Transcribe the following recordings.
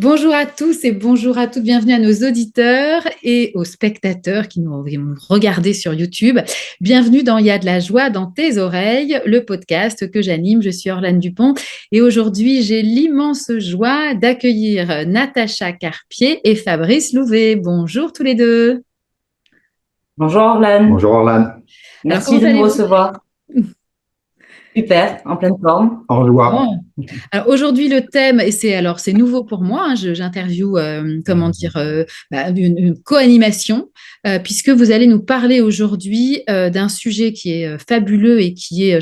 Bonjour à tous et bonjour à toutes. Bienvenue à nos auditeurs et aux spectateurs qui nous vont regarder sur YouTube. Bienvenue dans Il y a de la joie dans tes oreilles, le podcast que j'anime. Je suis Orlane Dupont et aujourd'hui, j'ai l'immense joie d'accueillir Natacha Carpier et Fabrice Louvet. Bonjour tous les deux. Bonjour Orlane, Bonjour Orlane, Alors, merci comment de me allez-vous? recevoir. Super, en pleine forme. en joie. Bon. Alors aujourd'hui le thème et c'est nouveau pour moi. J'interviewe une co-animation puisque vous allez nous parler aujourd'hui d'un sujet qui est fabuleux et qui est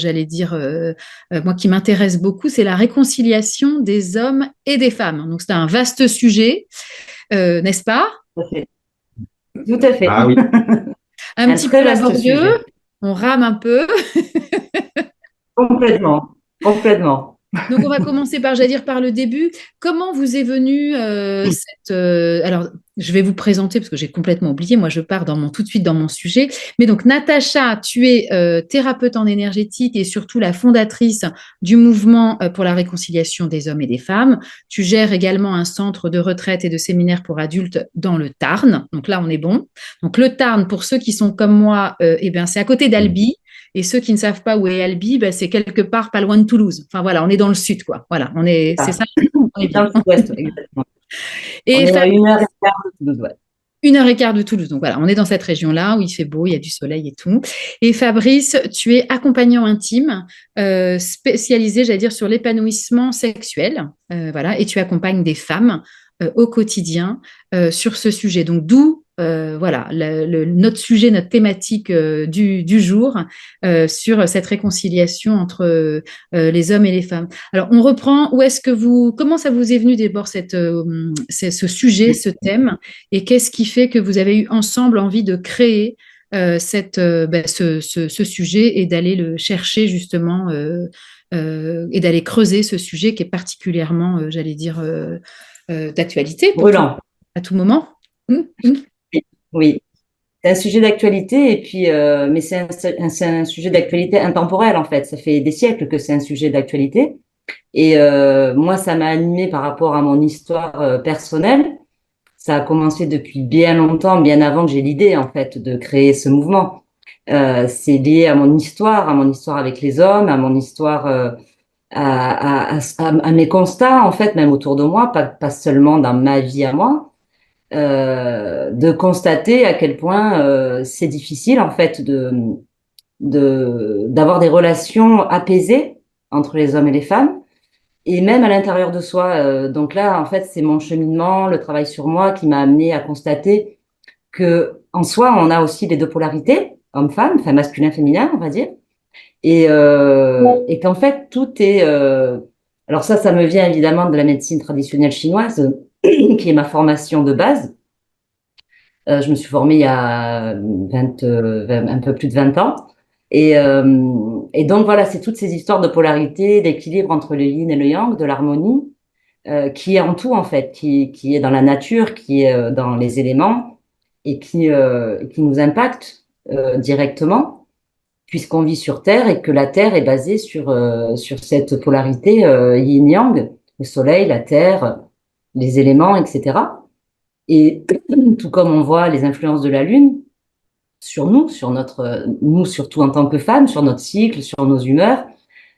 moi qui m'intéresse beaucoup, c'est la réconciliation des hommes et des femmes. Donc c'est un vaste sujet, n'est-ce pas? Tout à fait. Tout à fait. Ah oui, Un Un petit très peu vaste laborieux, sujet. on rame un peu. Complètement, complètement. Donc, on va commencer par le début. Comment vous est venue Alors, je vais vous présenter parce que j'ai complètement oublié. Moi, je pars tout de suite dans mon sujet. Mais donc, Natacha, tu es thérapeute en énergétique et surtout la fondatrice du mouvement pour la réconciliation des hommes et des femmes. Tu gères également un centre de retraite et de séminaire pour adultes dans le Tarn. Donc là, on est bon. Donc, le Tarn, pour ceux qui sont comme moi, c'est à côté d'Albi. Et ceux qui ne savent pas où est Albi, c'est quelque part pas loin de Toulouse. Enfin voilà, on est dans le sud, quoi. Voilà, c'est Ah, ça, on est dans bien. le sud-ouest, exactement. On Et est à 1h15 de Toulouse, ouais. 1 heure et quart de Toulouse. Donc voilà, on est dans cette région-là où il fait beau, il y a du soleil et tout. Et Fabrice, tu es accompagnant intime, spécialisé, j'allais dire, sur l'épanouissement sexuel. Voilà, et tu accompagnes des femmes au quotidien sur ce sujet. Donc d'où voilà, notre sujet, notre thématique du jour sur cette réconciliation entre les hommes et les femmes. Alors, on reprend. Comment ça vous est venu d'abord ce sujet, ce thème, et qu'est-ce qui fait que vous avez eu ensemble envie de créer ce sujet et d'aller le chercher justement et d'aller creuser ce sujet qui est particulièrement, d'actualité pour tout, Brûlant. à tout moment. Hum. Oui, c'est un sujet d'actualité et puis, mais c'est un sujet d'actualité intemporel en fait. Ça fait des siècles que c'est un sujet d'actualité. Et moi, ça m'a animée par rapport à mon histoire personnelle. Ça a commencé depuis bien longtemps, bien avant que j'ai l'idée en fait de créer ce mouvement. C'est lié à mon histoire avec les hommes, à mon histoire, à mes constats en fait, même autour de moi, pas seulement dans ma vie à moi, de constater à quel point c'est difficile en fait d'avoir des relations apaisées entre les hommes et les femmes et même à l'intérieur de soi. Donc là, en fait, c'est mon cheminement, le travail sur moi qui m'a amené à constater que en soi, on a aussi les deux polarités, homme-femme, enfin masculin-féminin, on va dire, et qu'en fait, tout est... alors ça me vient évidemment de la médecine traditionnelle chinoise, qui est ma formation de base. Je me suis formée il y a un peu plus de 20 ans. Et donc voilà, c'est toutes ces histoires de polarité, d'équilibre entre le yin et le yang, de l'harmonie, qui est en tout en fait, qui est dans la nature, qui est dans les éléments et qui nous impacte directement, puisqu'on vit sur Terre et que la Terre est basée sur cette polarité yin-yang, le soleil, la Terre, les éléments, etc. Et tout comme on voit les influences de la Lune sur nous, nous surtout en tant que femmes, sur notre cycle, sur nos humeurs,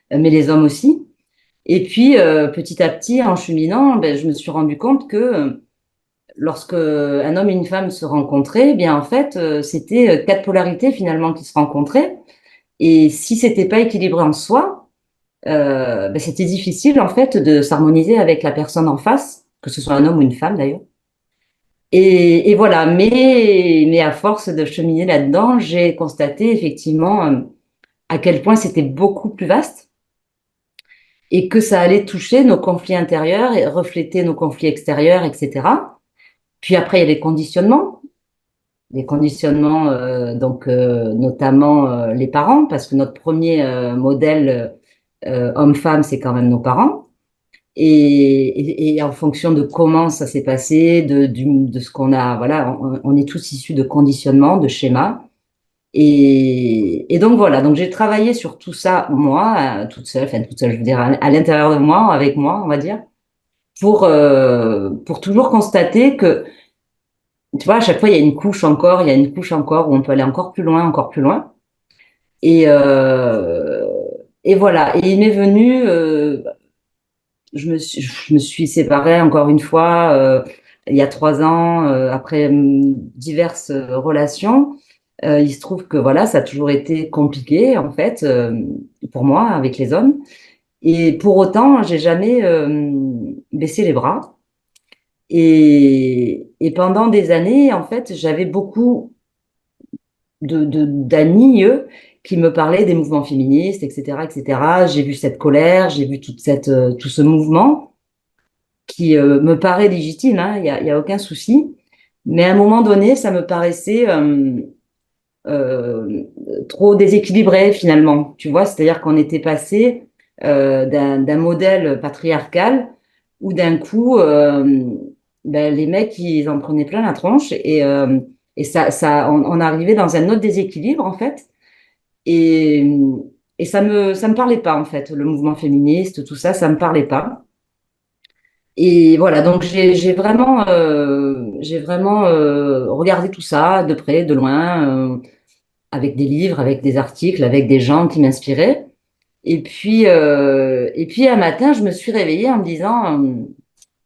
mais les hommes aussi. Et puis petit à petit, en cheminant, je me suis rendu compte que lorsque un homme et une femme se rencontraient, en fait, c'était quatre polarités finalement qui se rencontraient. Et si c'était pas équilibré en soi, c'était difficile en fait de s'harmoniser avec la personne en face, que ce soit un homme ou une femme d'ailleurs. Et voilà, mais à force de cheminer là-dedans, j'ai constaté effectivement à quel point c'était beaucoup plus vaste et que ça allait toucher nos conflits intérieurs et refléter nos conflits extérieurs, etc. Puis après, il y a les conditionnements donc notamment les parents, parce que notre premier modèle homme-femme, c'est quand même nos parents. Et en fonction de comment ça s'est passé, de ce qu'on a, voilà, on est tous issus de conditionnements, de schémas. Et donc voilà, donc j'ai travaillé sur tout ça, moi, toute seule, je veux dire, à l'intérieur de moi, avec moi, on va dire. pour toujours constater que, tu vois, à chaque fois, il y a une couche encore, il y a une couche encore, où on peut aller encore plus loin, encore plus loin. Et, euh, et voilà. Et il m'est venu, je me suis séparée encore une fois il y a 3 ans, après diverses relations. Il se trouve que voilà, ça a toujours été compliqué, en fait, pour moi, avec les hommes. Et pour autant, j'ai jamais baissé les bras. Et pendant des années, en fait, j'avais beaucoup d'amis, eux, qui me parlaient des mouvements féministes, etc., etc. J'ai vu cette colère, j'ai vu tout ce mouvement qui me paraît légitime, hein, y a aucun souci. Mais à un moment donné, ça me paraissait euh, trop déséquilibré finalement. Tu vois, c'est-à-dire qu'on était passé d'un modèle patriarcal où d'un coup, ben, les mecs, ils en prenaient plein la tronche et on arrivait dans un autre déséquilibre en fait. Et, et ça me parlait pas en fait, le mouvement féministe, tout ça, ça me parlait pas. Et voilà, donc j'ai vraiment regardé tout ça de près, de loin, avec des livres, avec des articles, avec des gens qui m'inspiraient. Et puis un matin, je me suis réveillée en me disant,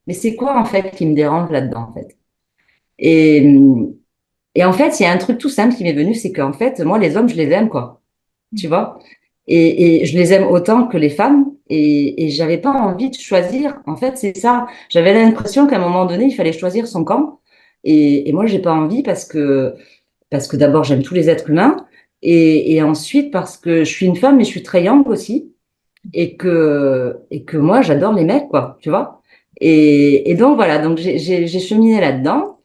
mais c'est quoi en fait qui me dérange là-dedans en fait? Et, et en fait, il y a un truc tout simple qui m'est venu, c'est qu'en fait, moi, les hommes, je les aime quoi, tu vois? Et je les aime autant que les femmes. Et j'avais pas envie de choisir. En fait, c'est ça. J'avais l'impression qu'à un moment donné, il fallait choisir son camp. Et moi, j'ai pas envie parce que d'abord, j'aime tous les êtres humains. Et ensuite, parce que je suis une femme, mais je suis très yang aussi. Et que moi, j'adore les mecs, quoi, tu vois. Et donc, voilà. Donc, j'ai cheminé là-dedans.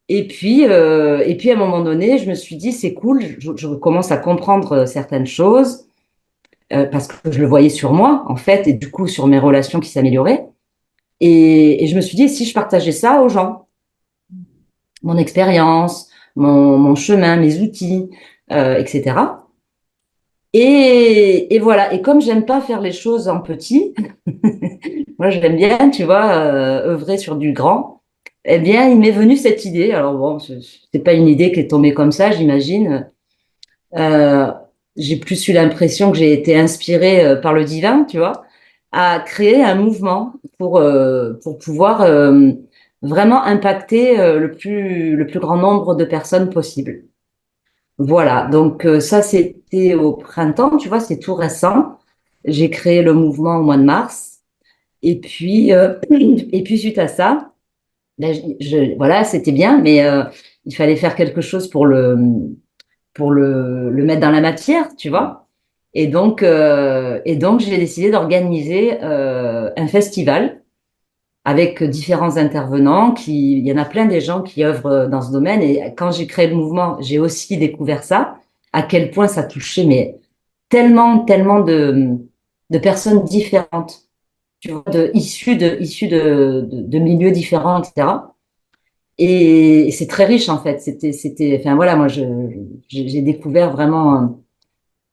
Et puis, à un moment donné, je me suis dit, c'est cool. Je commence à comprendre certaines choses parce que je le voyais sur moi, en fait, et du coup, sur mes relations qui s'amélioraient. Et je me suis dit, si je partageais ça aux gens, mon expérience, mon chemin, mes outils, etc. Et voilà. Et comme j'aime pas faire les choses en petit, moi j'aime bien, tu vois, œuvrer sur du grand. Eh bien, il m'est venu cette idée. Alors bon, c'est pas une idée qui est tombée comme ça, j'imagine. Euh, j'ai plus eu l'impression que j'ai été inspirée par le divin, tu vois, à créer un mouvement pour pouvoir vraiment impacter le plus grand nombre de personnes possible. Voilà, donc ça c'était au printemps, tu vois, c'est tout récent. J'ai créé le mouvement au mois de mars. Et puis suite à ça, ben, voilà, c'était bien, mais il fallait faire quelque chose pour le mettre dans la matière, tu vois. Et donc j'ai décidé d'organiser un festival avec différents intervenants. Il y en a plein des gens qui œuvrent dans ce domaine. Et quand j'ai créé le mouvement, j'ai aussi découvert ça, à quel point ça touchait, mais tellement de personnes différentes, tu vois, issues de milieux différents, etc. Et c'est très riche en fait. Enfin voilà, moi j'ai découvert vraiment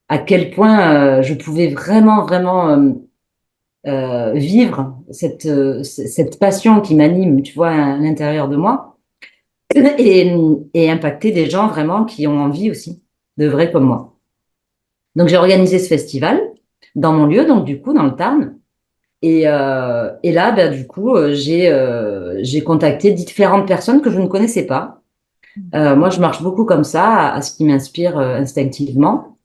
à quel point je pouvais vraiment vivre cette passion qui m'anime, tu vois, à l'intérieur de moi, et, et impacter des gens vraiment qui ont envie aussi de vrais comme moi. Donc j'ai organisé ce festival dans mon lieu, donc du coup dans le Tarn. Et là, ben, du coup, j'ai contacté différentes personnes que je ne connaissais pas. Moi, je marche beaucoup comme ça, à ce qui m'inspire instinctivement.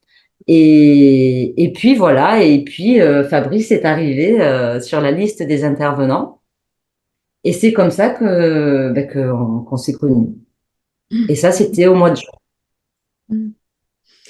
Et puis voilà, et puis Fabrice est arrivé sur la liste des intervenants. Et c'est comme ça qu'on s'est connus. Et ça, c'était au mois de juin, Mm.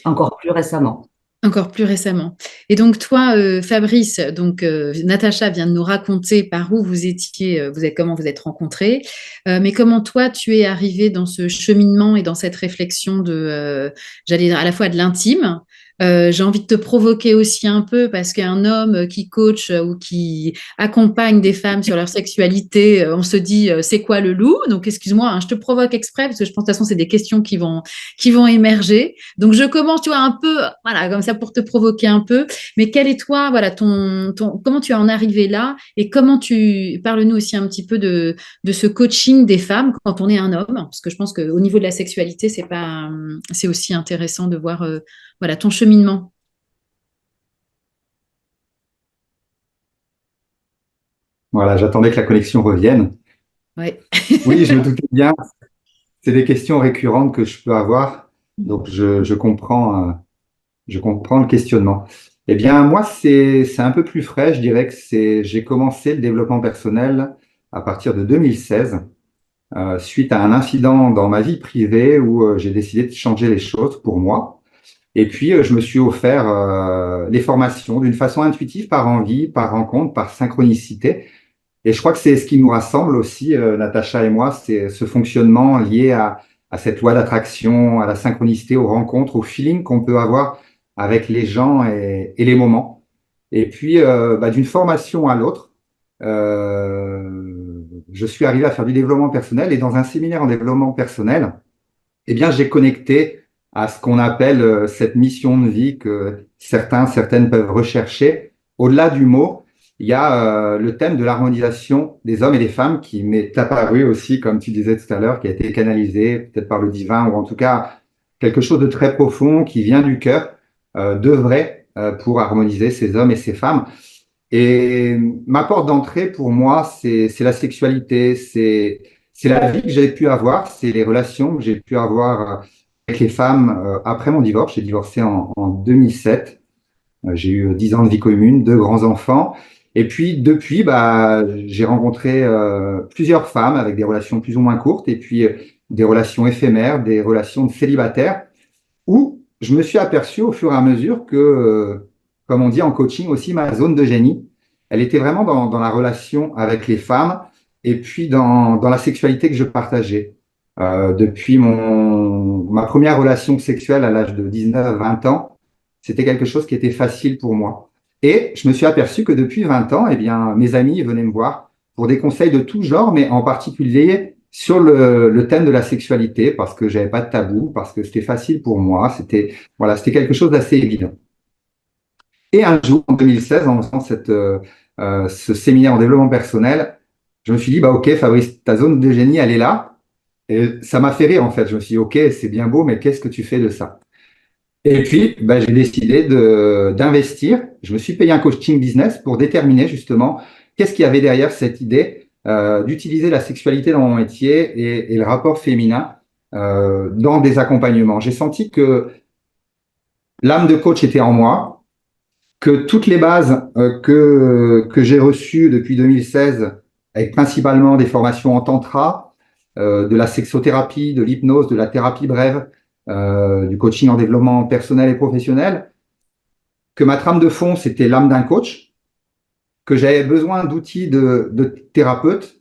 encore plus récemment. Encore plus récemment. Et donc toi, Fabrice, donc Natacha vient de nous raconter par où vous étiez, comment vous êtes rencontrés, mais comment toi tu es arrivé dans ce cheminement et dans cette réflexion de, j'allais dire à la fois de l'intime, J'ai envie de te provoquer aussi un peu parce qu'un homme qui coach ou qui accompagne des femmes sur leur sexualité, on se dit c'est quoi le loup? Donc excuse-moi, hein, je te provoque exprès parce que je pense de toute façon c'est des questions qui vont émerger. Donc je commence, tu vois, un peu, voilà, comme ça pour te provoquer un peu. Mais quel est toi, voilà, comment tu en es arrivé là et comment parle-nous aussi un petit peu de ce coaching des femmes quand on est un homme, parce que je pense qu'au niveau de la sexualité, c'est aussi intéressant de voir, voilà, ton cheminement. Voilà, j'attendais que la connexion revienne. Ouais. Oui, je me doutais bien. C'est des questions récurrentes que je peux avoir. Donc, je comprends le questionnement. Eh bien, moi, c'est un peu plus frais. Je dirais que j'ai commencé le développement personnel à partir de 2016, suite à un incident dans ma vie privée où j'ai décidé de changer les choses pour moi. Et puis, je me suis offert les formations d'une façon intuitive, par envie, par rencontre, par synchronicité. Et je crois que c'est ce qui nous rassemble aussi, Natacha et moi, c'est ce fonctionnement lié à cette loi d'attraction, à la synchronicité, aux rencontres, au feeling qu'on peut avoir avec les gens et les moments. Et puis, d'une formation à l'autre, je suis arrivé à faire du développement personnel et dans un séminaire en développement personnel, eh bien, j'ai connecté à ce qu'on appelle cette mission de vie que certaines peuvent rechercher. Au-delà du mot, il y a le thème de l'harmonisation des hommes et des femmes qui m'est apparu aussi, comme tu disais tout à l'heure, qui a été canalisé peut-être par le divin ou en tout cas quelque chose de très profond qui vient du cœur, de vrai, pour harmoniser ces hommes et ces femmes. Et ma porte d'entrée pour moi, c'est la sexualité, c'est la vie que j'ai pu avoir, c'est les relations que j'ai pu avoir avec les femmes après mon divorce. J'ai divorcé en 2007. J'ai eu 10 ans de vie commune, deux grands-enfants. Et puis, depuis, j'ai rencontré plusieurs femmes avec des relations plus ou moins courtes et puis des relations éphémères, des relations de célibataires où je me suis aperçu au fur et à mesure que, comme on dit en coaching aussi, ma zone de génie, elle était vraiment dans la relation avec les femmes et puis dans la sexualité que je partageais. Depuis ma première relation sexuelle à l'âge de 19-20 ans, c'était quelque chose qui était facile pour moi. Et je me suis aperçu que depuis 20 ans, eh bien, mes amis venaient me voir pour des conseils de tout genre, mais en particulier sur le thème de la sexualité, parce que j'avais pas de tabou, parce que c'était facile pour moi, c'était quelque chose d'assez évident. Et un jour, en 2016, en faisant ce séminaire en développement personnel, je me suis dit, bah ok, Fabrice, ta zone de génie, elle est là. Et ça m'a fait rire en fait. Je me suis dit, ok, c'est bien beau, mais qu'est-ce que tu fais de ça? Et puis, j'ai décidé d'investir. Je me suis payé un coaching business pour déterminer justement qu'est-ce qu'il y avait derrière cette idée d'utiliser la sexualité dans mon métier et le rapport féminin dans des accompagnements. J'ai senti que l'âme de coach était en moi, que toutes les bases que j'ai reçues depuis 2016, avec principalement des formations en tantra, de la sexothérapie, de l'hypnose, de la thérapie brève, du coaching en développement personnel et professionnel, que ma trame de fond, c'était l'âme d'un coach, que j'avais besoin d'outils de thérapeute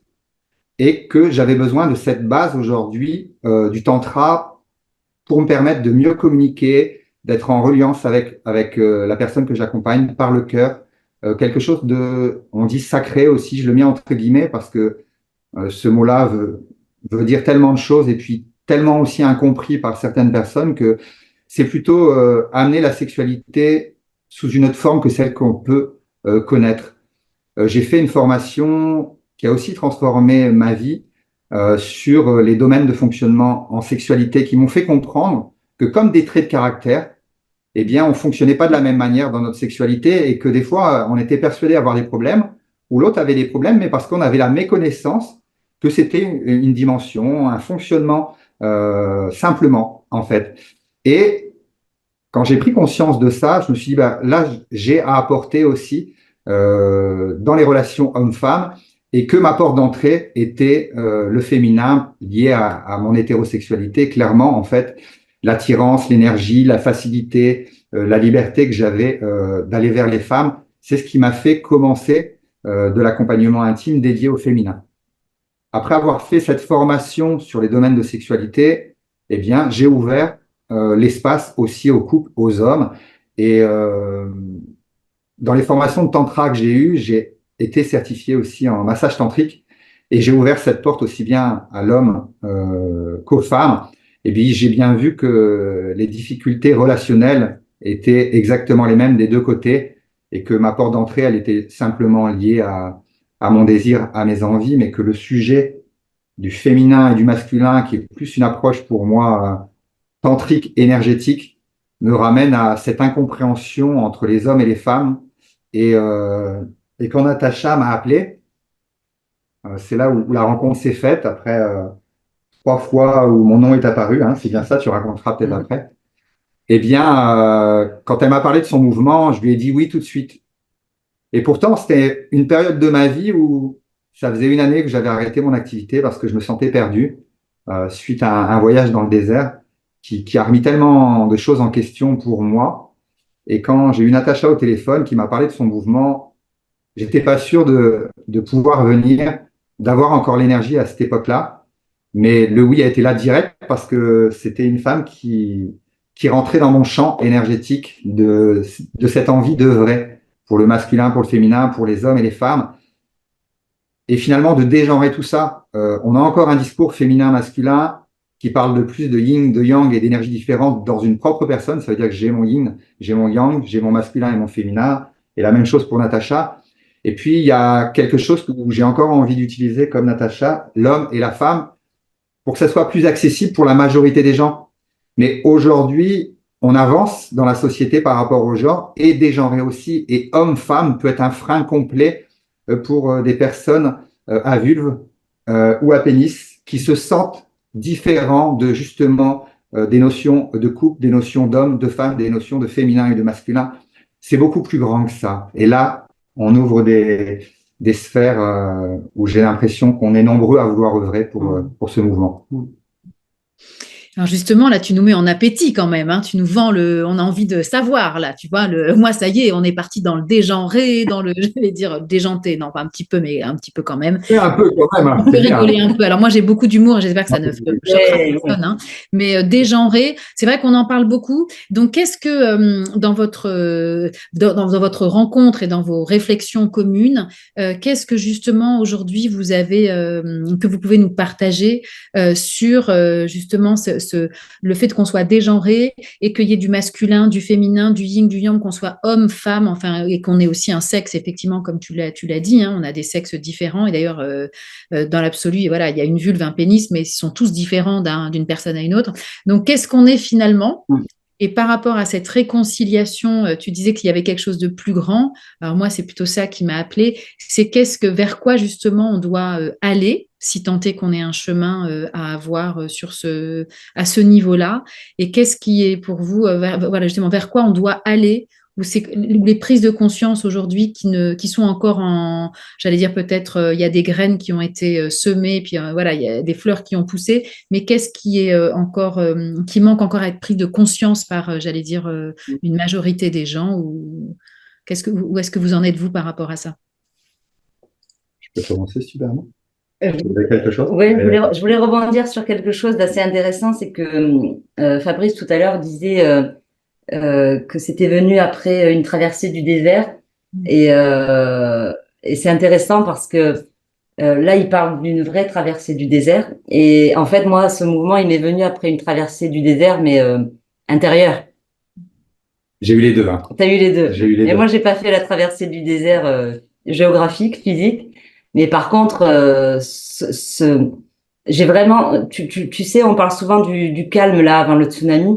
et que j'avais besoin de cette base aujourd'hui du tantra pour me permettre de mieux communiquer, d'être en reliance avec la personne que j'accompagne par le cœur. Quelque chose on dit sacré aussi, je le mets entre guillemets parce que ce mot-là veut dire tellement de choses et puis tellement aussi incompris par certaines personnes que c'est plutôt amener la sexualité sous une autre forme que celle qu'on peut connaître. J'ai fait une formation qui a aussi transformé ma vie sur les domaines de fonctionnement en sexualité qui m'ont fait comprendre que comme des traits de caractère, eh bien, on fonctionnait pas de la même manière dans notre sexualité et que des fois, on était persuadé d'avoir des problèmes ou l'autre avait des problèmes, mais parce qu'on avait la méconnaissance que c'était une dimension, un fonctionnement simplement, en fait. Et quand j'ai pris conscience de ça, je me suis dit, là, j'ai à apporter aussi dans les relations hommes-femmes et que ma porte d'entrée était le féminin lié à mon hétérosexualité. Clairement, en fait, l'attirance, l'énergie, la facilité, la liberté que j'avais d'aller vers les femmes, c'est ce qui m'a fait commencer de l'accompagnement intime dédié au féminin. Après avoir fait cette formation sur les domaines de sexualité, eh bien, j'ai ouvert l'espace aussi aux couples, aux hommes. Et dans les formations de tantra que j'ai eues, j'ai été certifié aussi en massage tantrique et j'ai ouvert cette porte aussi bien à l'homme qu'aux femmes. Et puis j'ai bien vu que les difficultés relationnelles étaient exactement les mêmes des deux côtés et que ma porte d'entrée, elle était simplement liée à mon désir, à mes envies, mais que le sujet du féminin et du masculin, qui est plus une approche pour moi tantrique, énergétique, me ramène à cette incompréhension entre les hommes et les femmes. Et, euh, et quand Natacha m'a appelé, c'est là où la rencontre s'est faite, après 3 fois où mon nom est apparu, hein, c'est bien ça, tu raconteras peut-être après. Eh bien, quand elle m'a parlé de son mouvement, je lui ai dit oui tout de suite. Et pourtant, c'était une période de ma vie où ça faisait une année que j'avais arrêté mon activité parce que je me sentais perdu suite à un voyage dans le désert qui a remis tellement de choses en question pour moi. Et quand j'ai eu Natacha au téléphone qui m'a parlé de son mouvement, j'étais pas sûr de pouvoir venir, d'avoir encore l'énergie à cette époque-là. Mais le oui a été là direct parce que c'était une femme qui rentrait dans mon champ énergétique de cette envie d'œuvrer pour le masculin, pour le féminin, pour les hommes et les femmes. Et finalement, de dégenrer tout ça, on a encore un discours féminin-masculin qui parle de plus de yin, de yang et d'énergie différentes dans une propre personne. Ça veut dire que j'ai mon yin, j'ai mon yang, j'ai mon masculin et mon féminin. Et la même chose pour Natacha. Et puis, il y a quelque chose où j'ai encore envie d'utiliser comme Natacha, l'homme et la femme, pour que ça soit plus accessible pour la majorité des gens. Mais aujourd'hui, on avance dans la société par rapport au genre et dégenrer aussi. Et homme-femme peut être un frein complet pour des personnes à vulve ou à pénis qui se sentent différents de justement des notions de couple, des notions d'homme, de femme, des notions de féminin et de masculin. C'est beaucoup plus grand que ça. Et là, on ouvre des sphères où j'ai l'impression qu'on est nombreux à vouloir œuvrer pour ce mouvement. Alors justement, là, tu nous mets en appétit quand même, hein. Tu nous vends on a envie de savoir, là, tu vois, moi, ça y est, on est parti dans le dégenré, dans le, j'allais dire déjanté, non, pas un petit peu, mais un petit peu quand même. C'est un peu quand même, hein, On peut rigoler un peu. Alors moi, j'ai beaucoup d'humour, j'espère que ça ne choquera personne, hein. Mais dégenré, c'est vrai qu'on en parle beaucoup. Donc, qu'est-ce que dans votre rencontre et dans vos réflexions communes, qu'est-ce que justement aujourd'hui vous avez, que vous pouvez nous partager sur justement le fait qu'on soit dégenré et qu'il y ait du masculin, du féminin, du yin, du yang, qu'on soit homme, femme, enfin, et qu'on ait aussi un sexe, effectivement, comme tu l'as dit, hein, on a des sexes différents. Et d'ailleurs, dans l'absolu, voilà, il y a une vulve, un pénis, mais ils sont tous différents d'une personne à une autre. Donc, qu'est-ce qu'on est finalement? Et par rapport à cette réconciliation, tu disais qu'il y avait quelque chose de plus grand. Alors moi, c'est plutôt ça qui m'a appelé. C'est vers quoi justement on doit aller, si tant est qu'on ait un chemin à avoir à ce niveau-là. Et qu'est-ce qui est pour vous, voilà justement, vers quoi on doit aller, ou les prises de conscience aujourd'hui qui sont encore j'allais dire peut-être, il y a des graines qui ont été semées, puis voilà, il y a des fleurs qui ont poussé, mais qu'est-ce qui est qui manque encore à être pris de conscience par, j'allais dire, une majorité des gens, ou où est-ce que vous en êtes vous par rapport à ça? Je peux commencer, super, non? Quelque chose? Oui, je voulais rebondir sur quelque chose d'assez intéressant, c'est que Fabrice tout à l'heure disait que c'était venu après une traversée du désert, et c'est intéressant parce que là il parle d'une vraie traversée du désert, et en fait moi ce mouvement il m'est venu après une traversée du désert mais intérieure. J'ai eu les deux, hein. T'as eu les deux. J'ai eu les et deux. moi j'ai pas fait la traversée du désert géographique, physique, mais par contre j'ai vraiment, tu sais, on parle souvent du calme là avant le tsunami.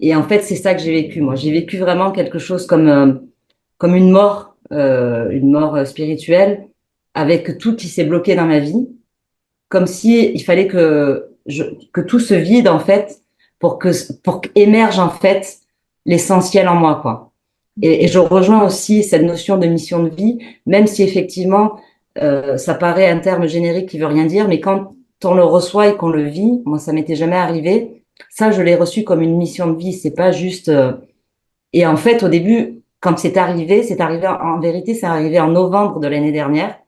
Et en fait, c'est ça que j'ai vécu. Moi, j'ai vécu vraiment quelque chose comme une mort spirituelle, avec tout qui s'est bloqué dans ma vie, comme si il fallait que tout se vide en fait pour qu'émerge en fait l'essentiel en moi, quoi. Et je rejoins aussi cette notion de mission de vie, même si effectivement ça paraît un terme générique qui veut rien dire, mais quand on le reçoit et qu'on le vit, moi ça m'était jamais arrivé. Ça, je l'ai reçu comme une mission de vie. C'est pas juste. Et en fait, au début, quand c'est arrivé en vérité, c'est arrivé en novembre de l'année dernière.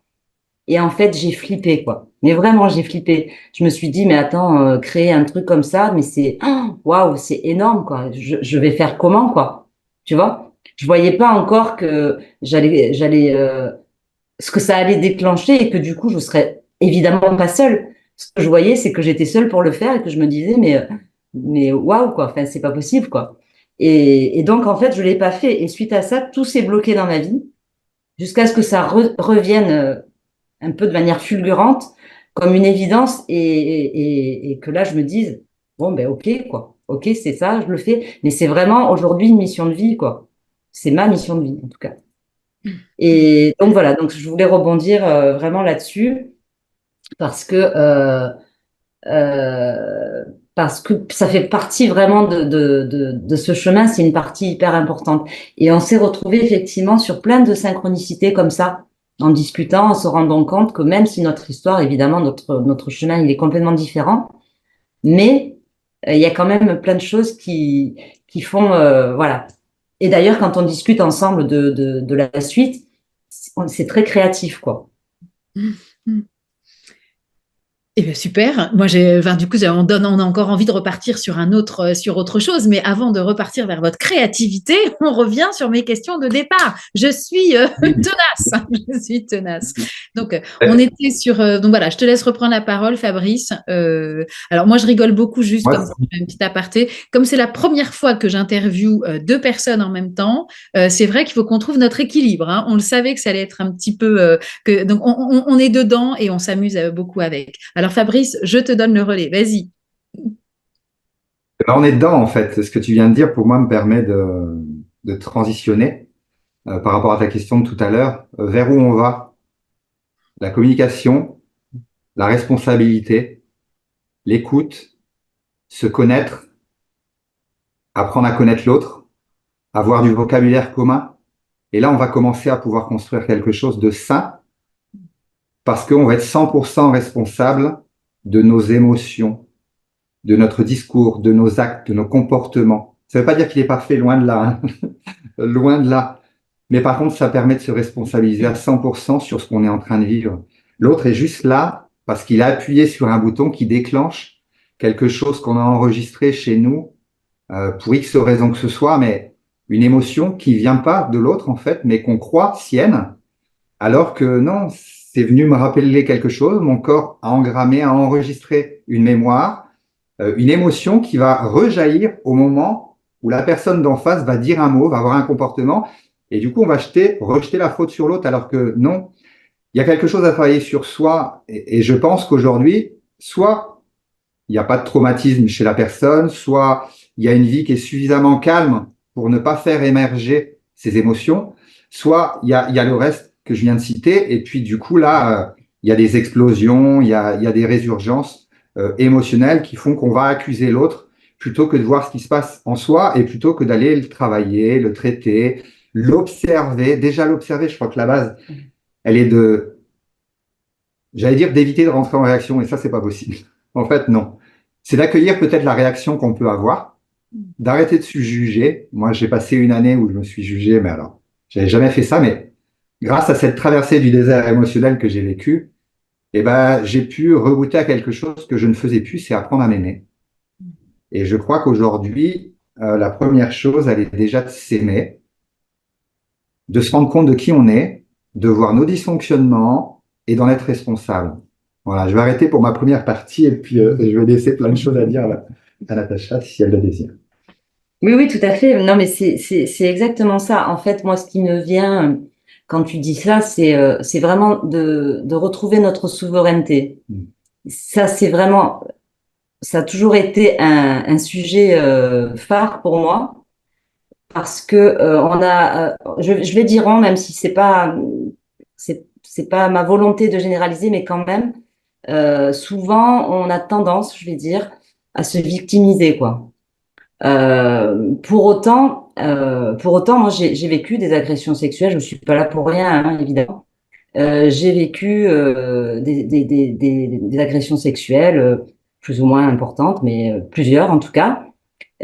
Et en fait, j'ai flippé, quoi. Mais vraiment, j'ai flippé. Je me suis dit, mais attends, créer un truc comme ça, mais waouh, c'est énorme, quoi. Je vais faire comment, quoi. tu vois. Je voyais pas encore que ce que ça allait déclencher et que du coup, je serais évidemment pas seule. Ce que je voyais, c'est que j'étais seule pour le faire et que je me disais, mais waouh, quoi. Enfin, c'est pas possible, quoi. Et donc, en fait, je l'ai pas fait. Et suite à ça, tout s'est bloqué dans ma vie jusqu'à ce que ça revienne un peu de manière fulgurante, comme une évidence et que là, je me dise, bon, ben, ok, quoi. Ok, c'est ça, je le fais. Mais c'est vraiment aujourd'hui une mission de vie, quoi. C'est ma mission de vie, en tout cas. Et donc voilà, donc je voulais rebondir vraiment là-dessus parce que euh, euh, parce que ça fait partie vraiment de ce chemin, c'est une partie hyper importante. Et on s'est retrouvé effectivement sur plein de synchronicités comme ça, en discutant, en se rendant compte que même si notre histoire, évidemment, notre chemin, il est complètement différent, mais il y a quand même plein de choses qui font, voilà. Et d'ailleurs, quand on discute ensemble de la suite, c'est très créatif, quoi. Eh bien, super. Moi, du coup, on a encore envie de repartir sur sur autre chose. Mais avant de repartir vers votre créativité, on revient sur mes questions de départ. Je suis tenace. Je suis tenace. Donc, on était donc voilà, je te laisse reprendre la parole, Fabrice. Alors, moi, je rigole beaucoup, juste Moi, comme ça, un petit aparté. Comme c'est la première fois que j'interviewe deux personnes en même temps, c'est vrai qu'il faut qu'on trouve notre équilibre, hein. On le savait que ça allait être un petit peu donc on est dedans et on s'amuse beaucoup avec. Alors Fabrice, je te donne le relais, vas-y. ben, on est dedans, en fait. Ce que tu viens de dire, pour moi, me permet de transitionner par rapport à ta question de tout à l'heure, vers où on va. La communication, la responsabilité, l'écoute, se connaître, apprendre à connaître l'autre, avoir du vocabulaire commun. Et là, on va commencer à pouvoir construire quelque chose de sain parce qu'on va être 100% responsable de nos émotions, de notre discours, de nos actes, de nos comportements. Ça ne veut pas dire qu'il est parfait, loin de là, hein. Loin de là. Mais par contre, ça permet de se responsabiliser à 100% sur ce qu'on est en train de vivre. L'autre est juste là parce qu'il a appuyé sur un bouton qui déclenche quelque chose qu'on a enregistré chez nous pour X raison que ce soit, mais une émotion qui vient pas de l'autre en fait, mais qu'on croit sienne, alors que non, c'est venu me rappeler quelque chose. Mon corps a engrammé, a enregistré une mémoire, une émotion qui va rejaillir au moment où la personne d'en face va dire un mot, va avoir un comportement, et du coup on va rejeter la faute sur l'autre, alors que non, il y a quelque chose à travailler sur soi, et je pense qu'aujourd'hui, soit il n'y a pas de traumatisme chez la personne, soit il y a une vie qui est suffisamment calme pour ne pas faire émerger ses émotions, soit il y a le reste que je viens de citer, et puis du coup là, il y a des explosions, il y a des résurgences émotionnelles qui font qu'on va accuser l'autre plutôt que de voir ce qui se passe en soi et plutôt que d'aller le travailler, le traiter, l'observer. Déjà l'observer, je crois que la base, elle est j'allais dire d'éviter de rentrer en réaction, et ça, c'est pas possible. En fait, non. C'est d'accueillir peut-être la réaction qu'on peut avoir, d'arrêter de se juger. Moi, j'ai passé une année où je me suis jugé, mais alors, j'avais jamais fait ça, mais grâce à cette traversée du désert émotionnel que j'ai vécu, eh ben, j'ai pu regoûter à quelque chose que je ne faisais plus, c'est apprendre à m'aimer. Et je crois qu'aujourd'hui, la première chose, elle est déjà de s'aimer, de se rendre compte de qui on est, de voir nos dysfonctionnements et d'en être responsable. Voilà, je vais arrêter pour ma première partie et puis je vais laisser plein de choses à dire à Natacha si elle le désire. Oui, oui, tout à fait. Non, mais c'est exactement ça. En fait, moi, ce qui me vient quand tu dis ça, c'est vraiment de retrouver notre souveraineté. Ça, c'est vraiment, ça a toujours été un sujet phare pour moi parce que je vais dire on, même si c'est pas ma volonté de généraliser, mais quand même, souvent, on a tendance, je vais dire, à se victimiser, quoi. Pour autant, moi, j'ai vécu des agressions sexuelles. Je suis pas là pour rien, hein, évidemment. J'ai vécu des agressions sexuelles plus ou moins importantes, mais plusieurs en tout cas.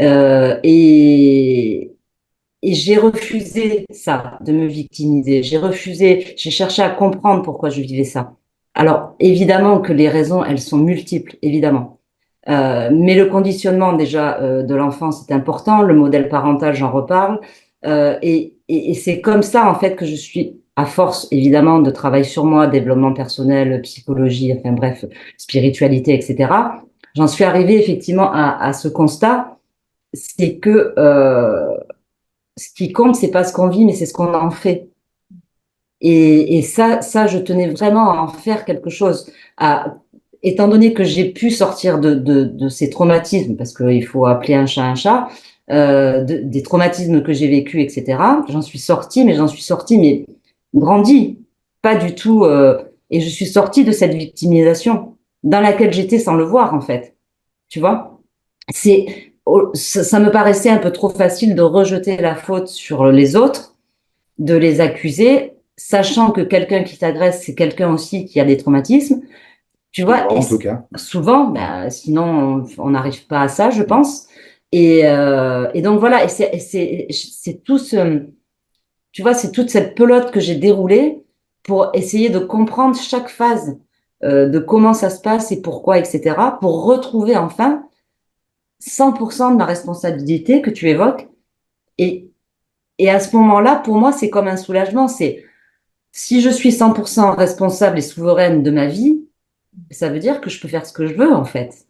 Euh, et et j'ai refusé ça, de me victimiser. J'ai cherché à comprendre pourquoi je vivais ça. Alors, évidemment que les raisons, elles sont multiples, évidemment. Mais le conditionnement déjà de l'enfance est important, le modèle parental, j'en reparle. Et c'est comme ça, en fait, que je suis, à force, évidemment, de travail sur moi, développement personnel, psychologie, enfin bref, spiritualité, etc. J'en suis arrivée effectivement à ce constat, c'est que ce qui compte, c'est pas ce qu'on vit, mais c'est ce qu'on en fait. Et ça, je tenais vraiment à en faire quelque chose. Étant donné que j'ai pu sortir de ces traumatismes, parce qu'il faut appeler un chat, des traumatismes que j'ai vécus, etc. J'en suis sortie, mais grandie, pas du tout. Et je suis sortie de cette victimisation dans laquelle j'étais sans le voir, en fait. Tu vois? Ça me paraissait un peu trop facile de rejeter la faute sur les autres, de les accuser, sachant que quelqu'un qui t'agresse, c'est quelqu'un aussi qui a des traumatismes. Tu vois, Souvent, en tout cas. souvent, bah, sinon on n'arrive pas à ça, je pense. Et donc voilà, c'est tout ce, tu vois, c'est toute cette pelote que j'ai déroulée pour essayer de comprendre chaque phase de comment ça se passe et pourquoi, etc., pour retrouver enfin 100% de ma responsabilité que tu évoques. Et, et à ce moment-là, pour moi, c'est comme un soulagement. C'est si je suis 100% responsable et souveraine de ma vie, ça veut dire que je peux faire ce que je veux, en fait.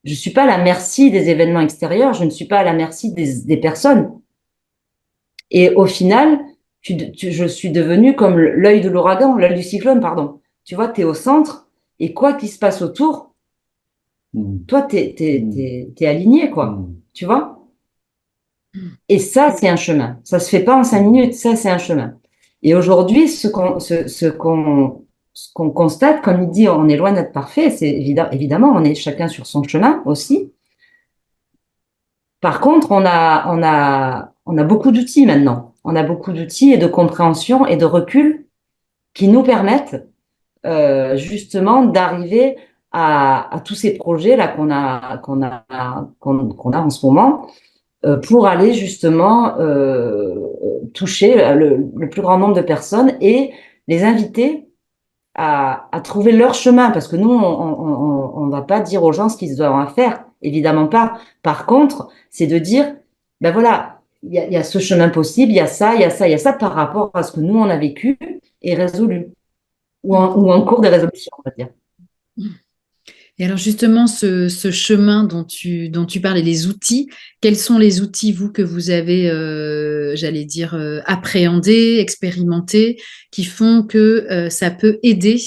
Je suis pas à la merci des événements extérieurs, je ne suis pas à la merci des personnes. Et au final, je suis devenue comme l'œil de l'ouragan, l'œil du cyclone, pardon. Tu vois, tu es au centre et quoi qu'il se passe autour, toi, t'es aligné, quoi. Tu vois? Et ça, c'est un chemin. Ça se fait pas en 5 minutes, ça, c'est un chemin. Et aujourd'hui, ce qu'on constate, comme il dit, on est loin d'être parfait, c'est évidemment, on est chacun sur son chemin aussi. Par contre, on a beaucoup d'outils maintenant. On a beaucoup d'outils et de compréhension et de recul qui nous permettent justement d'arriver à tous ces projets là qu'on a en ce moment pour aller justement toucher le plus grand nombre de personnes et les inviter à trouver leur chemin, parce que nous, on va pas dire aux gens ce qu'ils doivent faire, évidemment pas. Par contre, c'est de dire, ben voilà, il y a ce chemin possible, il y a ça, il y a ça, il y a ça par rapport à ce que nous, on a vécu et résolu, ou en cours de résolution, on va dire. Et alors justement, ce chemin dont tu parles et les outils, quels sont les outils, vous, que vous avez, j'allais dire, appréhendés, expérimentés, qui font que ça peut aider,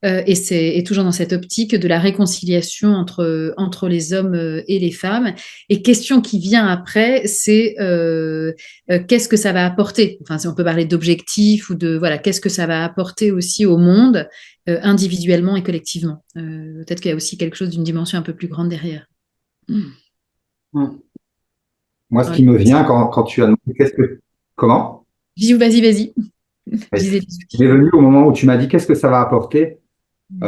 et toujours dans cette optique de la réconciliation entre les hommes et les femmes. Et question qui vient après, c'est qu'est-ce que ça va apporter? Enfin, si on peut parler d'objectifs ou de, voilà, qu'est-ce que ça va apporter aussi au monde individuellement et collectivement. Peut-être qu'il y a aussi quelque chose d'une dimension un peu plus grande derrière. Mm. Moi, ce Ouais. qui me vient quand tu as demandé comment? Vas-y, vas-y. Ouais, ce Disais qui les outils. m'est venu au moment où tu m'as dit qu'est-ce que ça va apporter,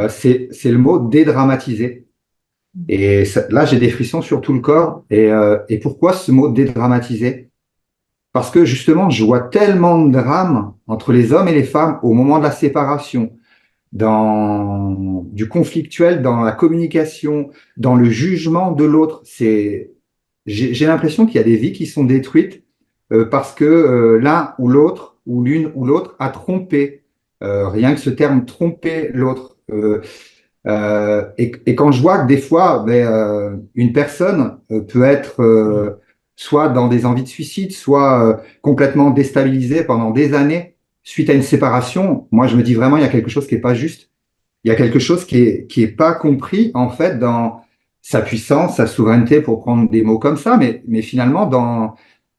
c'est le mot dédramatiser. Et là, j'ai des frissons sur tout le corps. Et pourquoi ce mot dédramatiser? Parce que justement, je vois tellement de drames entre les hommes et les femmes au moment de la séparation, du conflictuel, dans la communication, dans le jugement de l'autre. J'ai l'impression qu'il y a des vies qui sont détruites parce que l'un ou l'autre, ou l'une ou l'autre, a trompé. Rien que ce terme tromper l'autre. Et quand je vois que des fois, une personne peut être soit dans des envies de suicide, soit complètement déstabilisée pendant des années suite à une séparation, moi je me dis vraiment il y a quelque chose qui est pas juste. Il y a quelque chose qui est pas compris en fait dans sa puissance, sa souveraineté, pour prendre des mots comme ça, mais finalement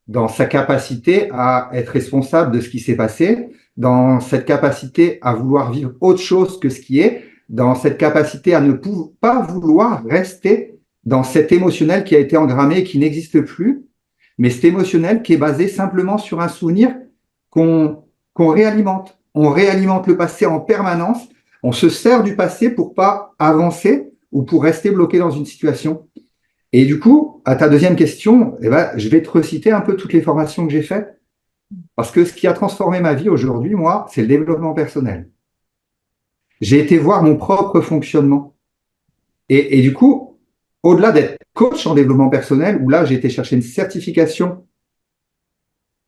dans sa capacité à être responsable de ce qui s'est passé, dans cette capacité à vouloir vivre autre chose que ce qui est, dans cette capacité à ne pas vouloir rester dans cet émotionnel qui a été engrammé et qui n'existe plus, mais cet émotionnel qui est basé simplement sur un souvenir qu'on réalimente. On réalimente le passé en permanence, on se sert du passé pour pas avancer ou pour rester bloqué dans une situation. Et du coup, à ta deuxième question, eh ben, je vais te reciter un peu toutes les formations que j'ai faites, parce que ce qui a transformé ma vie aujourd'hui, moi, c'est le développement personnel. J'ai été voir mon propre fonctionnement. Et du coup, au-delà d'être coach en développement personnel, où là, j'ai été chercher une certification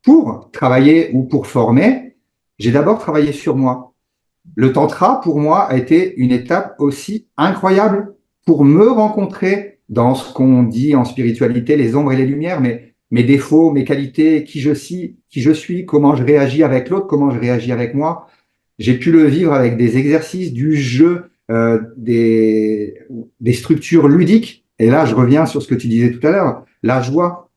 pour travailler ou pour former, j'ai d'abord travaillé sur moi. Le tantra, pour moi, a été une étape aussi incroyable pour me rencontrer dans ce qu'on dit en spiritualité, les ombres et les lumières, mais mes défauts, mes qualités, qui je suis, comment je réagis avec l'autre, comment je réagis avec moi. J'ai pu le vivre avec des exercices, du jeu, des structures ludiques. Et là, je reviens sur ce que tu disais tout à l'heure, la joie.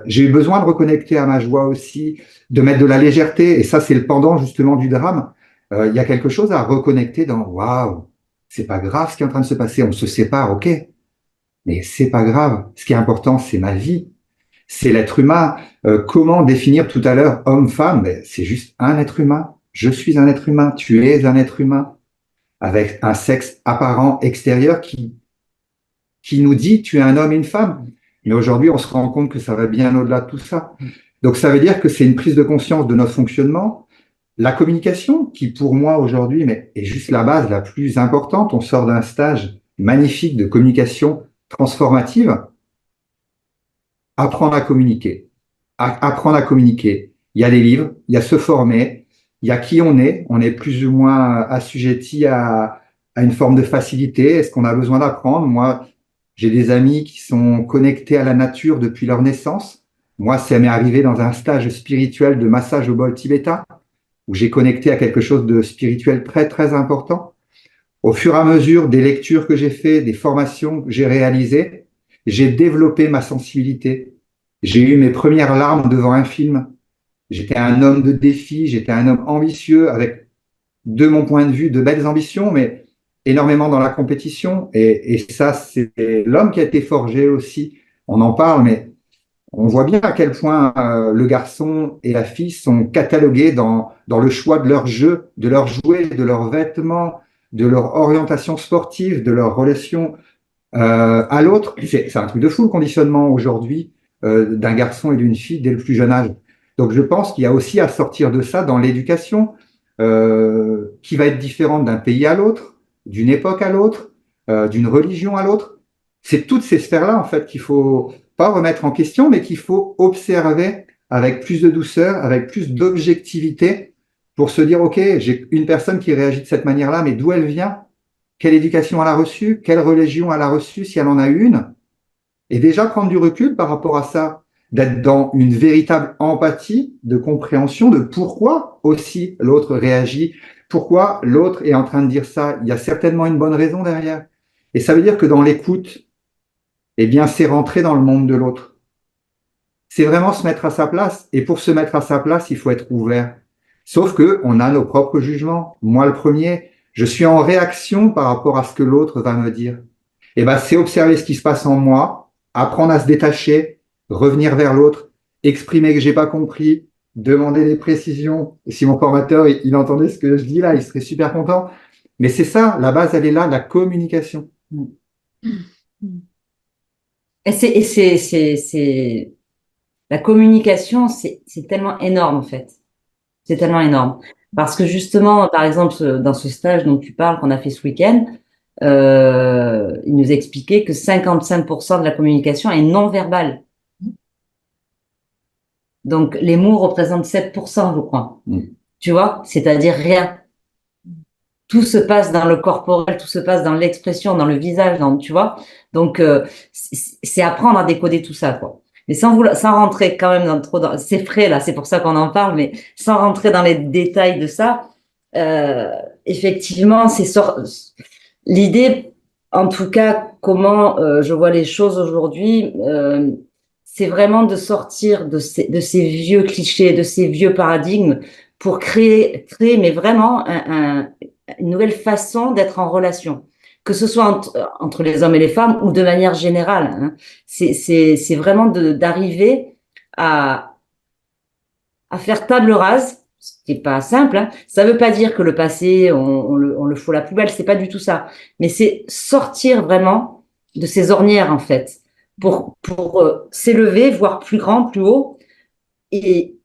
J'ai eu besoin de reconnecter à ma joie aussi, de mettre de la légèreté. Et ça, c'est le pendant justement du drame. Il y a quelque chose à reconnecter dans waouh, c'est pas grave ce qui est en train de se passer. On se sépare, ok, mais c'est pas grave. Ce qui est important, c'est ma vie, c'est l'être humain. Comment définir tout à l'heure homme-femme? Ben, c'est juste un être humain. Je suis un être humain. Tu es un être humain avec un sexe apparent extérieur qui nous dit tu es un homme et une femme. Mais aujourd'hui, on se rend compte que ça va bien au-delà de tout ça. Donc, ça veut dire que c'est une prise de conscience de notre fonctionnement. La communication, qui pour moi aujourd'hui mais est juste la base la plus importante. On sort d'un stage magnifique de communication transformative. Apprendre à communiquer. Apprendre à communiquer. Il y a des livres, il y a se former, il y a qui on est. On est plus ou moins assujetti à une forme de facilité. Est-ce qu'on a besoin d'apprendre? Moi, j'ai des amis qui sont connectés à la nature depuis leur naissance. Moi, ça m'est arrivé dans un stage spirituel de massage au bol tibétain, où j'ai connecté à quelque chose de spirituel très, très important. Au fur et à mesure des lectures que j'ai faites, des formations que j'ai réalisées, j'ai développé ma sensibilité. J'ai eu mes premières larmes devant un film. J'étais un homme de défi, j'étais un homme ambitieux avec, de mon point de vue, de belles ambitions, mais énormément dans la compétition. Et ça, c'est l'homme qui a été forgé aussi. On en parle, mais on voit bien à quel point le garçon et la fille sont catalogués dans le choix de leur jeu, de leurs jouets, de leurs vêtements, de leur orientation sportive, de leur relation à l'autre. C'est un truc de fou le conditionnement aujourd'hui d'un garçon et d'une fille dès le plus jeune âge. Donc je pense qu'il y a aussi à sortir de ça dans l'éducation qui va être différente d'un pays à l'autre, d'une époque à l'autre, d'une religion à l'autre. C'est toutes ces sphères-là en fait qu'il faut pas remettre en question, mais qu'il faut observer avec plus de douceur, avec plus d'objectivité pour se dire, OK, j'ai une personne qui réagit de cette manière-là, mais d'où elle vient? Quelle éducation elle a reçue? Quelle religion elle a reçue si elle en a eu une? Et déjà prendre du recul par rapport à ça, d'être dans une véritable empathie, de compréhension de pourquoi aussi l'autre réagit, pourquoi l'autre est en train de dire ça. Il y a certainement une bonne raison derrière. Et ça veut dire que dans l'écoute, eh bien, c'est rentrer dans le monde de l'autre. C'est vraiment se mettre à sa place. Et pour se mettre à sa place, il faut être ouvert. Sauf que on a nos propres jugements. Moi, le premier, je suis en réaction par rapport à ce que l'autre va me dire. Et ben, c'est observer ce qui se passe en moi, apprendre à se détacher, revenir vers l'autre, exprimer que j'ai pas compris, demander des précisions. Et si mon formateur, il entendait ce que je dis là, il serait super content. Mais c'est ça, la base, elle est là, la communication. La communication, c'est tellement énorme en fait. C'est tellement énorme. Parce que justement, par exemple, dans ce stage dont tu parles, qu'on a fait ce week-end, il nous expliquait que 55% de la communication est non verbale. Donc, les mots représentent 7%, je crois. Tu vois, c'est-à-dire rien. Tout se passe dans le corporel, tout se passe dans l'expression, dans le visage, tu vois. Donc, c'est apprendre à décoder tout ça, quoi. Mais sans rentrer quand même c'est frais là, c'est pour ça qu'on en parle, mais sans rentrer dans les détails de ça, effectivement, l'idée, en tout cas, comment je vois les choses aujourd'hui, c'est vraiment de sortir de ces vieux clichés, de ces vieux paradigmes pour créer mais vraiment une nouvelle façon d'être en relation, que ce soit entre les hommes et les femmes ou de manière générale. Hein. C'est vraiment d'arriver à faire table rase, ce qui n'est pas simple. Hein. Ça ne veut pas dire que le passé, on le fout à la poubelle, c'est pas du tout ça. Mais c'est sortir vraiment de ces ornières, en fait, pour s'élever, voir plus grand, plus haut, et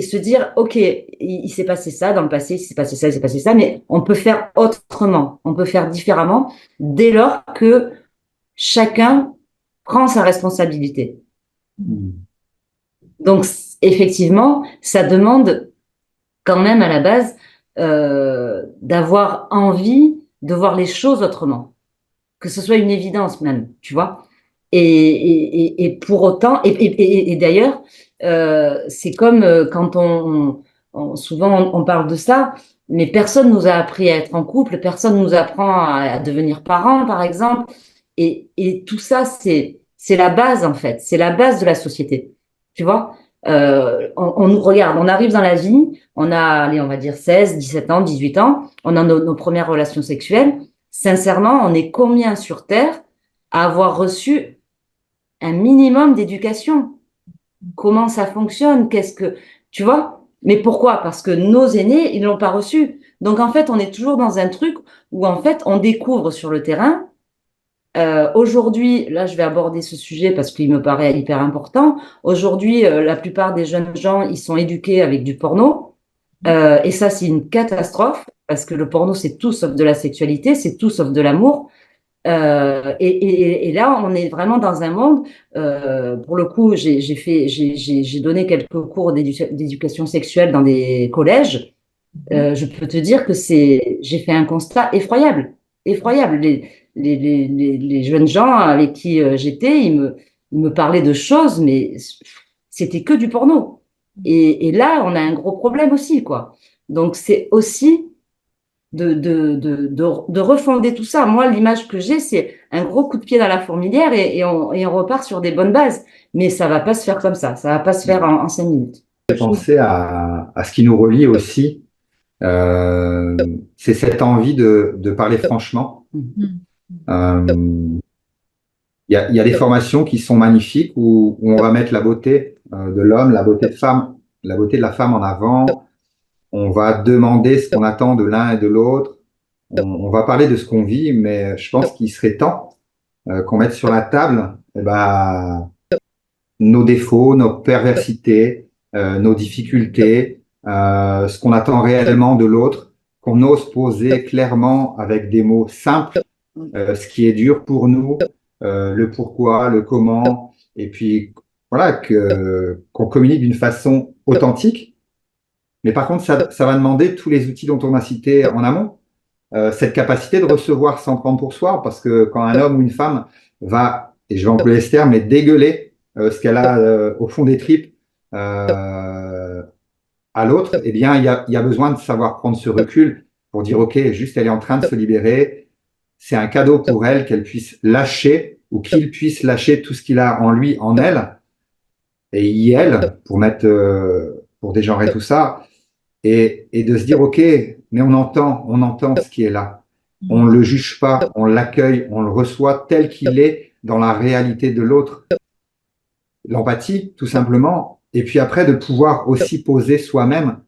se dire, OK, il s'est passé ça dans le passé, il s'est passé ça, il s'est passé ça, mais on peut faire autrement, on peut faire différemment dès lors que chacun prend sa responsabilité. Donc, effectivement, ça demande quand même à la base d'avoir envie de voir les choses autrement, que ce soit une évidence même, tu vois. Et pour autant, et d'ailleurs, c'est comme quand souvent on parle de ça, mais personne nous a appris à être en couple, personne nous apprend à devenir parents, par exemple. Et tout ça, c'est la base, en fait. C'est la base de la société. Tu vois? On nous regarde, on arrive dans la vie, on a, allez, on va dire 16, 17 ans, 18 ans, on a nos premières relations sexuelles. Sincèrement, on est combien sur Terre à avoir reçu un minimum d'éducation? Comment ça fonctionne? Qu'est-ce que, tu vois? Mais pourquoi? Parce que nos aînés, ils l'ont pas reçu. Donc, en fait, on est toujours dans un truc où, en fait, on découvre sur le terrain. Aujourd'hui, là, je vais aborder ce sujet parce qu'il me paraît hyper important. Aujourd'hui, la plupart des jeunes gens, ils sont éduqués avec du porno. Et ça, c'est une catastrophe parce que le porno, c'est tout sauf de la sexualité, c'est tout sauf de l'amour. Et là, on est vraiment dans un monde. Pour le coup, j'ai donné quelques cours d'éducation sexuelle dans des collèges. Je peux te dire que j'ai fait un constat effroyable, effroyable. Les jeunes gens avec qui j'étais, ils me parlaient de choses, mais c'était que du porno. Et là, on a un gros problème aussi, quoi. Donc, c'est aussi de refonder tout ça. Moi, l'image que j'ai, c'est un gros coup de pied dans la fourmilière et on repart sur des bonnes bases. Mais ça va pas se faire comme ça. Ça va pas se faire en 5 minutes. J'ai pensé à ce qui nous relie aussi, c'est cette envie de parler franchement. Euh, il y a des formations qui sont magnifiques où on va mettre la beauté de l'homme, la beauté de femme, la beauté de la femme en avant. On va demander ce qu'on attend de l'un et de l'autre. On va parler de ce qu'on vit, mais je pense qu'il serait temps qu'on mette sur la table nos défauts, nos perversités, nos difficultés, ce qu'on attend réellement de l'autre, qu'on ose poser clairement avec des mots simples, ce qui est dur pour nous, le pourquoi, le comment, et puis voilà, qu'on communique d'une façon authentique. Mais par contre, ça va demander tous les outils dont on a cité en amont, cette capacité de recevoir sans prendre pour soi, parce que quand un homme ou une femme va, et je vais employer ce terme, mais dégueuler ce qu'elle a au fond des tripes à l'autre, eh bien, il y a besoin de savoir prendre ce recul pour dire, OK, juste elle est en train de se libérer, c'est un cadeau pour elle qu'elle puisse lâcher ou qu'il puisse lâcher tout ce qu'il a en lui, en elle, et elle, pour dégenrer tout ça, et de se dire, OK, mais on entend ce qui est là. On ne le juge pas, on l'accueille, on le reçoit tel qu'il est dans la réalité de l'autre. L'empathie, tout simplement. Et puis après, de pouvoir aussi poser soi-même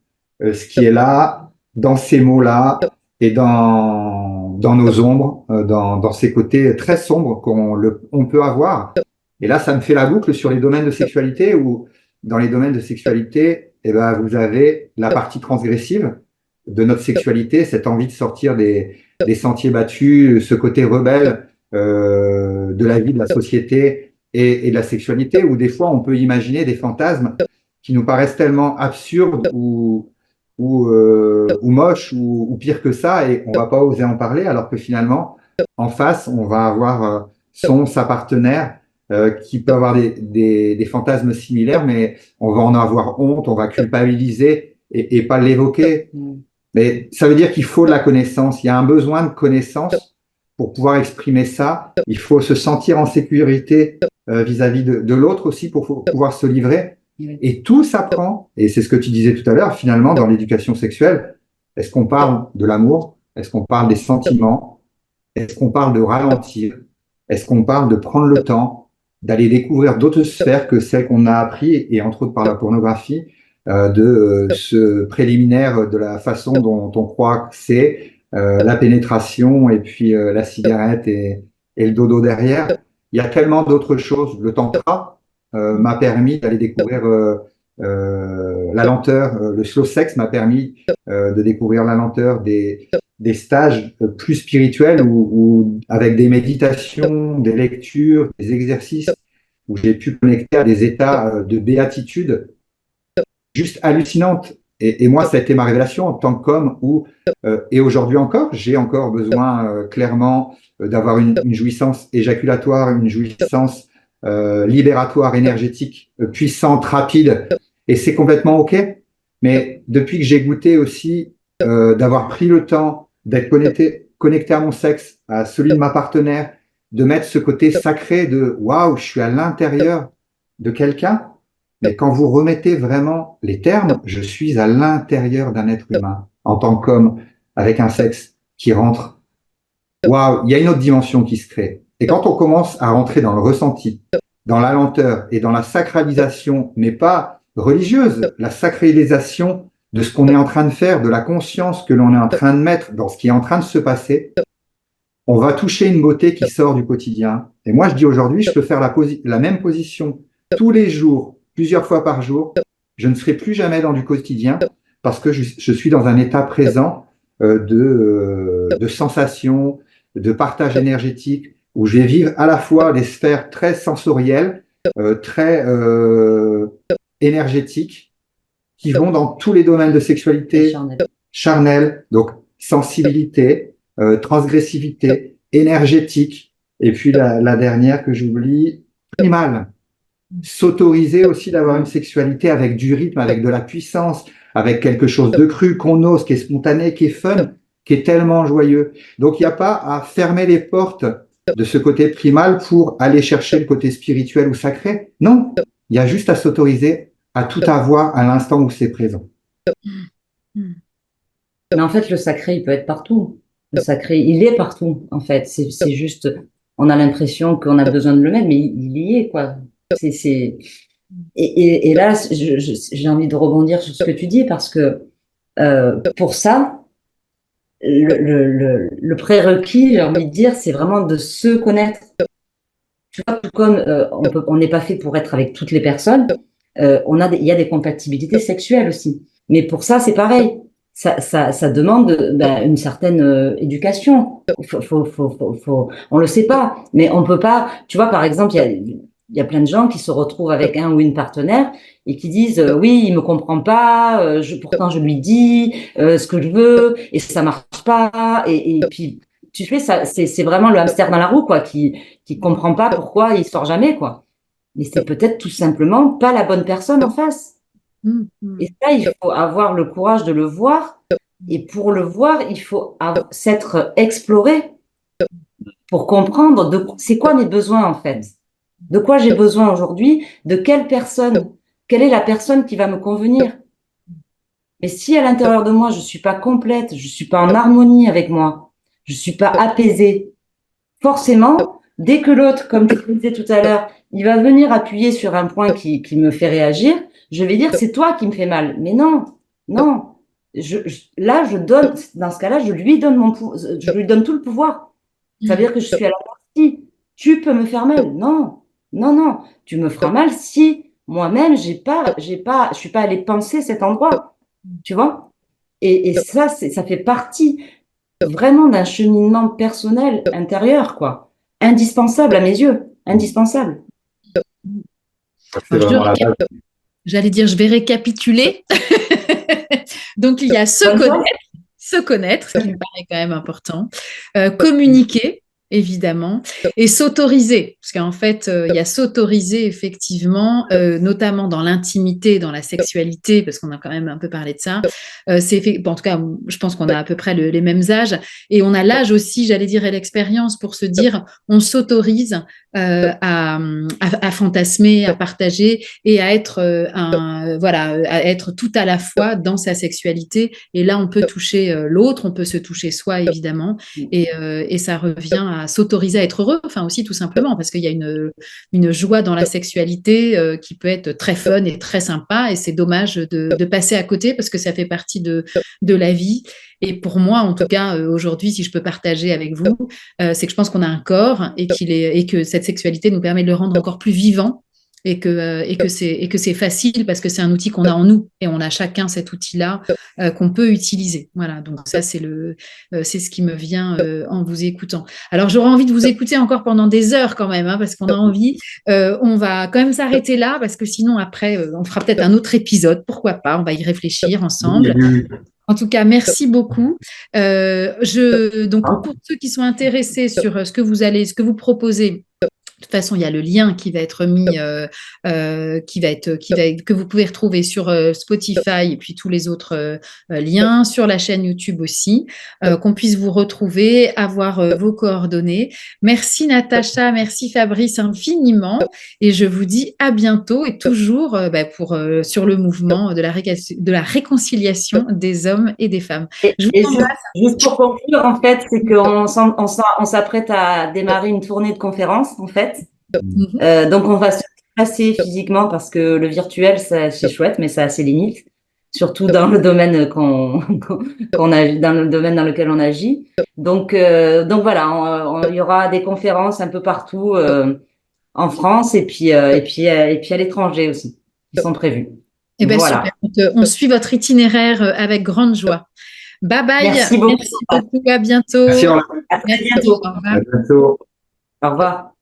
ce qui est là, dans ces mots-là, et dans nos ombres, dans ces côtés très sombres on peut avoir. Et là, ça me fait la boucle sur les domaines de sexualité où, dans les domaines de sexualité, eh ben, vous avez la partie transgressive de notre sexualité, cette envie de sortir des sentiers battus, ce côté rebelle de la vie, de la société et de la sexualité, où des fois on peut imaginer des fantasmes qui nous paraissent tellement absurdes ou moches ou pire que ça, et on va pas oser en parler, alors que finalement, en face, on va avoir sa partenaire qui peut avoir des fantasmes similaires, mais on va en avoir honte, on va culpabiliser et pas l'évoquer. Mais ça veut dire qu'il faut de la connaissance. Il y a un besoin de connaissance pour pouvoir exprimer ça. Il faut se sentir en sécurité vis-à-vis de l'autre aussi pour pouvoir se livrer. Et tout s'apprend. Et c'est ce que tu disais tout à l'heure, finalement, dans l'éducation sexuelle. Est-ce qu'on parle de l'amour? Est-ce qu'on parle des sentiments? Est-ce qu'on parle de ralentir? Est-ce qu'on parle de prendre le temps, d'aller découvrir d'autres sphères que celles qu'on a appris, et entre autres par la pornographie, de ce préliminaire de la façon dont on croit que c'est, la pénétration et puis la cigarette et le dodo derrière. Il y a tellement d'autres choses. Le tantra m'a permis d'aller découvrir la lenteur. Le slow sex m'a permis de découvrir la lenteur des stages plus spirituels ou avec des méditations, des lectures, des exercices, où j'ai pu connecter à des états de béatitude juste hallucinantes. Et moi, ça a été ma révélation en tant qu'homme et aujourd'hui encore, j'ai encore besoin clairement d'avoir une jouissance éjaculatoire, une jouissance libératoire, énergétique, puissante, rapide. Et c'est complètement OK. Mais depuis que j'ai goûté aussi d'avoir pris le temps d'être connecté à mon sexe, à celui de ma partenaire, de mettre ce côté sacré de waouh, je suis à l'intérieur de quelqu'un. Mais quand vous remettez vraiment les termes, je suis à l'intérieur d'un être humain en tant qu'homme avec un sexe qui rentre. Waouh, il y a une autre dimension qui se crée. Et quand on commence à rentrer dans le ressenti, dans la lenteur et dans la sacralisation, mais pas religieuse, la sacralisation de ce qu'on est en train de faire, de la conscience que l'on est en train de mettre dans ce qui est en train de se passer, on va toucher une beauté qui sort du quotidien. Et moi, je dis aujourd'hui, je peux faire la même position tous les jours, plusieurs fois par jour. Je ne serai plus jamais dans du quotidien parce que je suis dans un état présent de sensation, de partage énergétique, où je vais vivre à la fois des sphères très sensorielles, très énergétiques, qui vont dans tous les domaines de sexualité, charnelle, donc sensibilité, transgressivité, énergétique, et puis la dernière que j'oublie, primale. S'autoriser aussi d'avoir une sexualité avec du rythme, avec de la puissance, avec quelque chose de cru, qu'on ose, qui est spontané, qui est fun, qui est tellement joyeux. Donc il n'y a pas à fermer les portes de ce côté primal pour aller chercher le côté spirituel ou sacré. Non, il y a juste à s'autoriser à tout avoir à l'instant où c'est présent. Mais en fait, le sacré, il peut être partout. Le sacré, il est partout, en fait. C'est juste, on a l'impression qu'on a besoin de le mettre, mais il y est, quoi. Et là, j'ai envie de rebondir sur ce que tu dis, parce que pour ça, le prérequis, j'ai envie de dire, c'est vraiment de se connaître. Tu vois, tout comme on n'est pas fait pour être avec toutes les personnes, il y a des compatibilités sexuelles aussi. Mais pour ça, c'est pareil. Ça demande une certaine éducation. On le sait pas, mais on peut pas. Tu vois, par exemple, il y a plein de gens qui se retrouvent avec un ou une partenaire et qui disent oui, il me comprend pas. Pourtant, je lui dis ce que je veux et ça marche pas. Et puis, tu sais, c'est vraiment le hamster dans la roue, quoi, qui comprend pas pourquoi il sort jamais, quoi. Mais c'est peut-être tout simplement pas la bonne personne en face. Et ça, il faut avoir le courage de le voir. Et pour le voir, il faut s'être exploré pour comprendre c'est quoi mes besoins, en fait. De quoi j'ai besoin aujourd'hui, de quelle personne, quelle est la personne qui va me convenir. Mais si à l'intérieur de moi, je suis pas complète, je suis pas en harmonie avec moi, je suis pas apaisée, forcément, dès que l'autre, comme tu le disais tout à l'heure, il va venir appuyer sur un point qui me fait réagir, je vais dire c'est toi qui me fais mal. Mais non, non. Là, dans ce cas-là, je lui donne tout le pouvoir. Ça veut dire que je suis à la partie. Tu peux me faire mal. Non, non, non. Tu me feras mal si moi-même, je suis pas allée penser cet endroit. Tu vois? Et ça, ça fait partie vraiment d'un cheminement personnel intérieur, quoi. Indispensable à mes yeux. Indispensable. J'allais dire, je vais récapituler. Donc, il y a se connaître, ce qui me paraît quand même important, communiquer, évidemment, et s'autoriser, parce qu'en fait, il y a s'autoriser, effectivement, notamment dans l'intimité, dans la sexualité, parce qu'on a quand même un peu parlé de ça. En tout cas, je pense qu'on a à peu près les mêmes âges, et on a l'âge aussi, j'allais dire, et l'expérience pour se dire, on s'autorise à fantasmer, à partager et à être à être tout à la fois dans sa sexualité. Et là, on peut toucher l'autre, on peut se toucher soi, évidemment, et ça revient à s'autoriser à être heureux, enfin aussi tout simplement, parce qu'il y a une joie dans la sexualité qui peut être très fun et très sympa, et c'est dommage de passer à côté parce que ça fait partie de la vie. Et pour moi, en tout cas, aujourd'hui, si je peux partager avec vous, c'est que je pense qu'on a un corps et que cette sexualité nous permet de le rendre encore plus vivant et que c'est facile parce que c'est un outil qu'on a en nous et on a chacun cet outil-là qu'on peut utiliser. Voilà, donc ça c'est ce qui me vient en vous écoutant. Alors j'aurais envie de vous écouter encore pendant des heures quand même, hein, parce qu'on a envie. On va quand même s'arrêter là parce que sinon après on fera peut-être un autre épisode, pourquoi pas, on va y réfléchir ensemble. En tout cas, merci beaucoup. Donc, pour ceux qui sont intéressés sur ce que vous proposez, de toute façon, il y a le lien qui va être mis, que vous pouvez retrouver sur Spotify et puis tous les autres liens, sur la chaîne YouTube aussi, qu'on puisse vous retrouver, avoir vos coordonnées. Merci Natacha, merci Fabrice infiniment et je vous dis à bientôt et toujours sur le mouvement de la réconciliation des hommes et des femmes. Juste pour conclure, en fait, c'est qu'on s'apprête à démarrer une tournée de conférences, en fait. Donc, on va se déplacer physiquement parce que le virtuel, c'est chouette, mais ça a ses limites, surtout dans le domaine qu'on dans le domaine dans lequel on agit. Donc voilà, il y aura des conférences un peu partout en France et puis à l'étranger aussi, qui sont prévues. Eh bien, voilà. Super. On suit votre itinéraire avec grande joie. Bye bye. Merci beaucoup. À bientôt. Merci. À très bientôt. À bientôt. Au revoir.